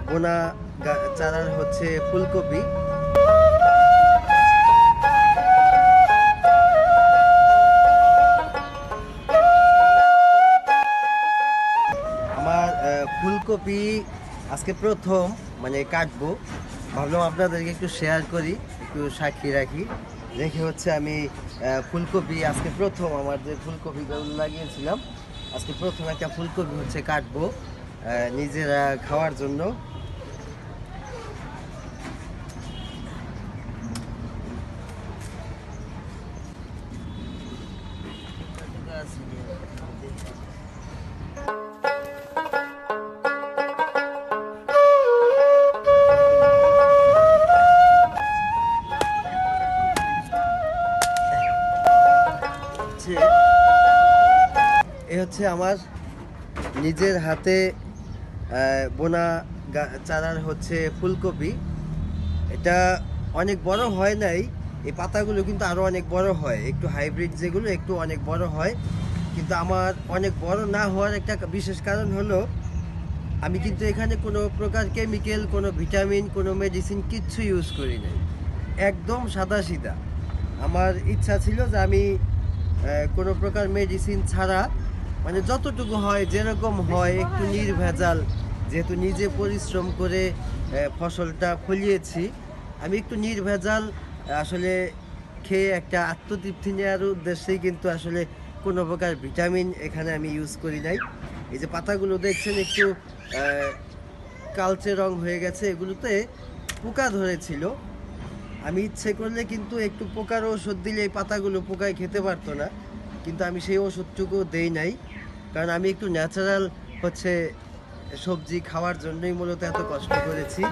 বোনা চারার হচ্ছে ফুলকপি। আমার ফুলকপি আজকে প্রথম মানে কাটবো, ভাবলাম আপনাদেরকে একটু শেয়ার করি, একটু সাক্ষী রাখি। রেখে হচ্ছে আমি ফুলকপি আজকে প্রথম আমার যে ফুলকপিগুলো লাগিয়েছিলাম, আজকে প্রথম একটা ফুলকপি হচ্ছে কাটবো নিজেরা খাওয়ার জন্য। এ হচ্ছে আমার নিজের হাতে বোনা চারার হচ্ছে ফুলকপি। এটা অনেক বড় হয় নাই, এই পাতাগুলো কিন্তু আরো অনেক বড় হয়, একটু হাইব্রিড যেগুলো একটু অনেক বড় হয়। কিন্তু আমার অনেক বড় না হওয়ার একটা বিশেষ কারণ হলো আমি কিন্তু এখানে কোনো প্রকার কেমিক্যাল, কোনো ভিটামিন, কোনো মেডিসিন কিচ্ছু ইউজ করি নাই, একদম সাদা সিধা। আমার ইচ্ছা ছিল যে আমি কোনো প্রকার মেডিসিন ছাড়া, মানে যতটুকু হয় যেরকম হয় একটু নির্ভেজাল, যেহেতু নিজে পরিশ্রম করে ফসলটা ফলিয়েছি, আমি একটু নির্ভেজাল আসলে খেয়ে একটা আত্মতৃপ্তি নেওয়ার উদ্দেশ্যেই কিন্তু আসলে কোনো প্রকার ভিটামিন এখানে আমি ইউজ করি নাই। এই যে পাতাগুলো দেখছেন একটু কালচে রং হয়ে গেছে, এগুলোতে পোকা ধরেছিল। আমি ইচ্ছে করলে কিন্তু একটু পোকার ওষুধ দিলে এই পাতাগুলো পোকায় খেতে পারতো না, কিন্তু আমি সেই ওষুধটুকু দেই নাই, কারণ আমি একটু ন্যাচারাল হচ্ছে সবজি খাওয়ার জন্যই মূলত এত কষ্ট করেছি।